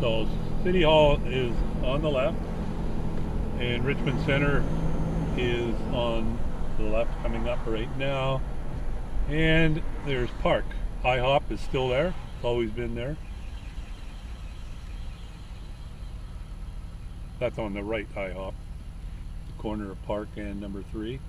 So City Hall is on the left, and Richmond Center is on the left coming up right now. And there's Park. IHOP is still there. It's always been there. That's on the right, IHOP. The corner of Park and number 3.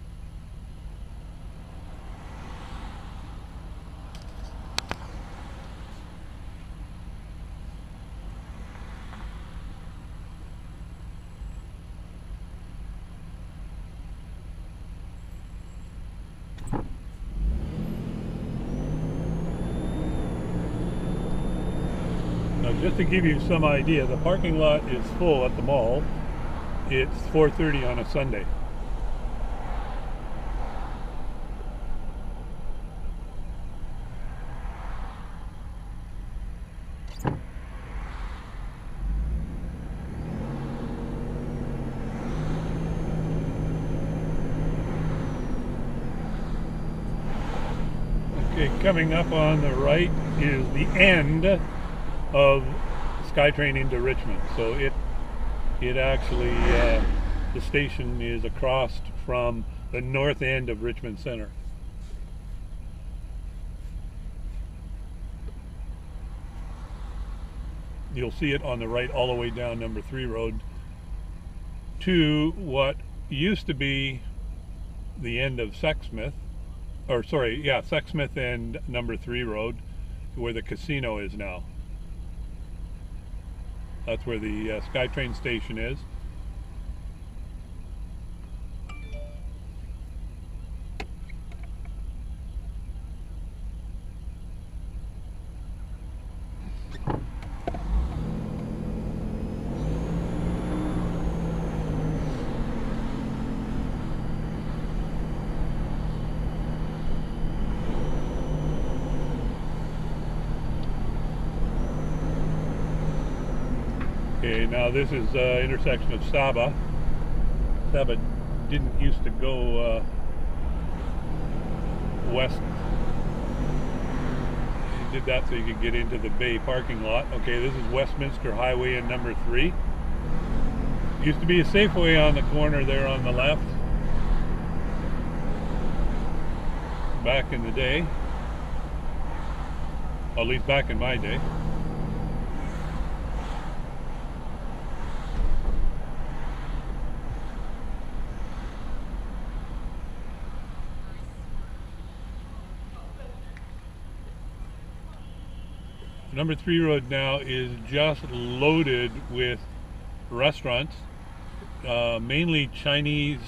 Now, just to give you some idea, the parking lot is full at the mall. It's 4:30 on a Sunday. Okay, coming up on the right is the end of SkyTrain into Richmond. So it actually, the station is across from the north end of Richmond Center. You'll see it on the right all the way down number 3 road to what used to be the end of Sexsmith, or sorry, yeah, Sexsmith and number 3 road, where the casino is now. That's where the SkyTrain station is. Okay, now this is intersection of Saba. Saba didn't used to go west. He did that so you could get into the Bay parking lot. Okay, this is Westminster Highway and number 3. Used to be a Safeway on the corner there on the left. Back in the day. At least back in my day. Number 3 road now is just loaded with restaurants, mainly Chinese,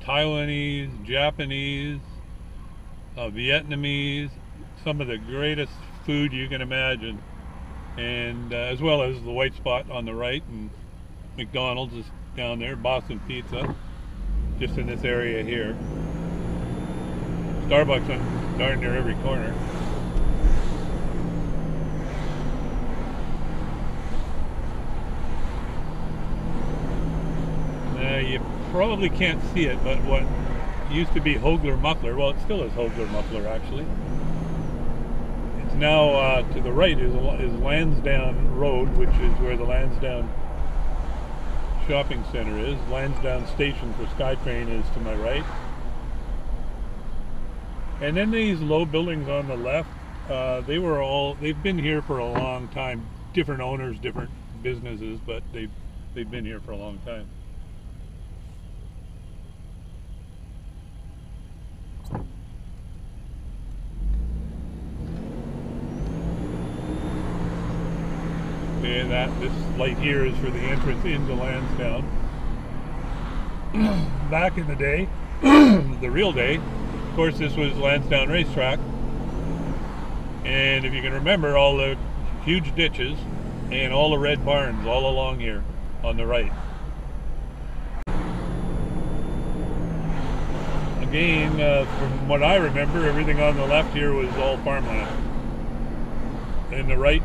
Taiwanese, Japanese, Vietnamese, some of the greatest food you can imagine, and as well as the White Spot on the right, and McDonald's is down there, Boston Pizza, just in this area here. Starbucks on darn near every corner. You probably can't see it, but what used to be Hogler Muffler, well, it still is Hogler Muffler actually. It's now to the right is Lansdowne Road, which is where the Lansdowne Shopping Center is. Lansdowne Station for SkyTrain is to my right. And then these low buildings on the left, they've been here for a long time. Different owners, different businesses, but they've been here for a long time. Okay, this light here is for the entrance into Lansdowne. Back in the day, the real day, of course, this was Lansdowne Racetrack. And if you can remember, all the huge ditches and all the red barns all along here on the right. Again, from what I remember, everything on the left here was all farmland. And the right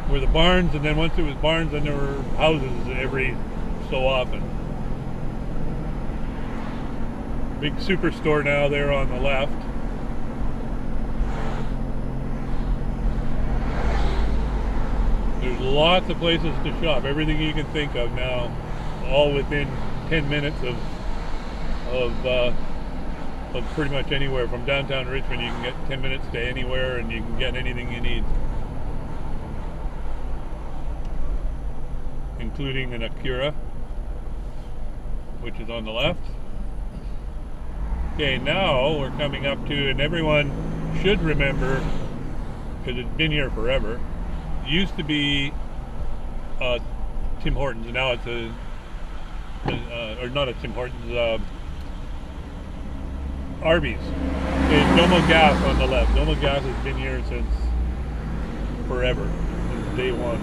were the barns, and then once it was barns, then there were houses every so often. Big superstore now there on the left. There's lots of places to shop. Everything you can think of now, all within 10 minutes of pretty much anywhere. From downtown Richmond, you can get 10 minutes to anywhere, and you can get anything you need, including an Acura, which is on the left. Okay, now we're coming up to, and everyone should remember, because it's been here forever, used to be Tim Hortons, and now it's or not a Tim Hortons, Arby's. It's Domo Gas on the left. Domo Gas has been here since forever, since day one,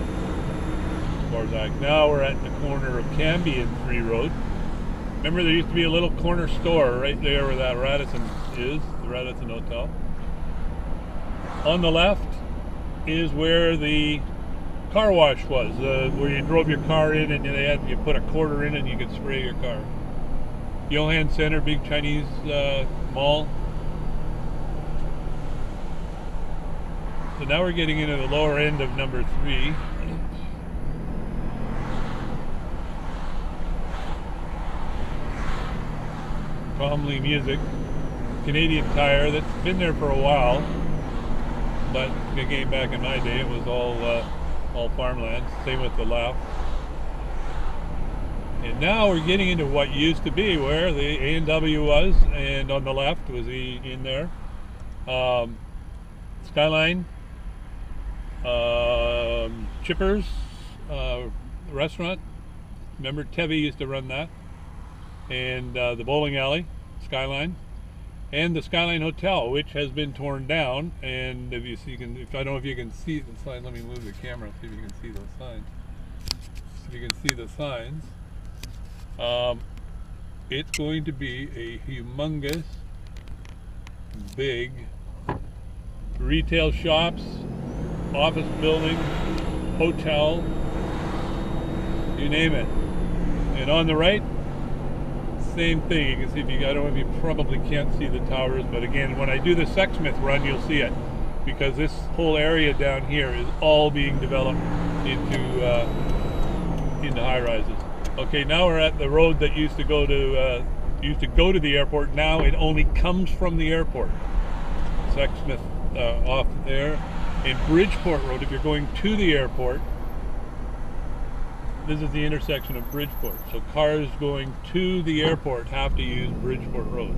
as far as I know. Now we're at the corner of Cambie and 3 Road. Remember, there used to be a little corner store right there where that Radisson is, the Radisson Hotel. On the left is where the car wash was, where you drove your car in and you put a quarter in and you could spray your car. Johan Center, big Chinese mall. So now we're getting into the lower end of number 3. Comley Music, Canadian Tire, that's been there for a while, but again, back in my day it was all farmland. Same with the left. And now we're getting into what used to be where the A&W was, and on the left was in there. Skyline, Chippers restaurant. Remember, Tevi used to run that. And the bowling alley, Skyline, and the Skyline Hotel, which has been torn down. And if you see, I don't know if you can see the sign. Let me move the camera, see if you can see those signs. If you can see the signs, it's going to be a humongous, big retail shops, office building, hotel, you name it. And on the right, same thing. You can see, I don't know if you probably can't see the towers, but again, when I do the Sexsmith run, you'll see it, because this whole area down here is all being developed into high-rises. Okay, now we're at the road that used to go to the airport. Now it only comes from the airport. Sexsmith off there. In Bridgeport Road, if you're going to the airport, this is the intersection of Bridgeport. So cars going to the airport have to use Bridgeport Road.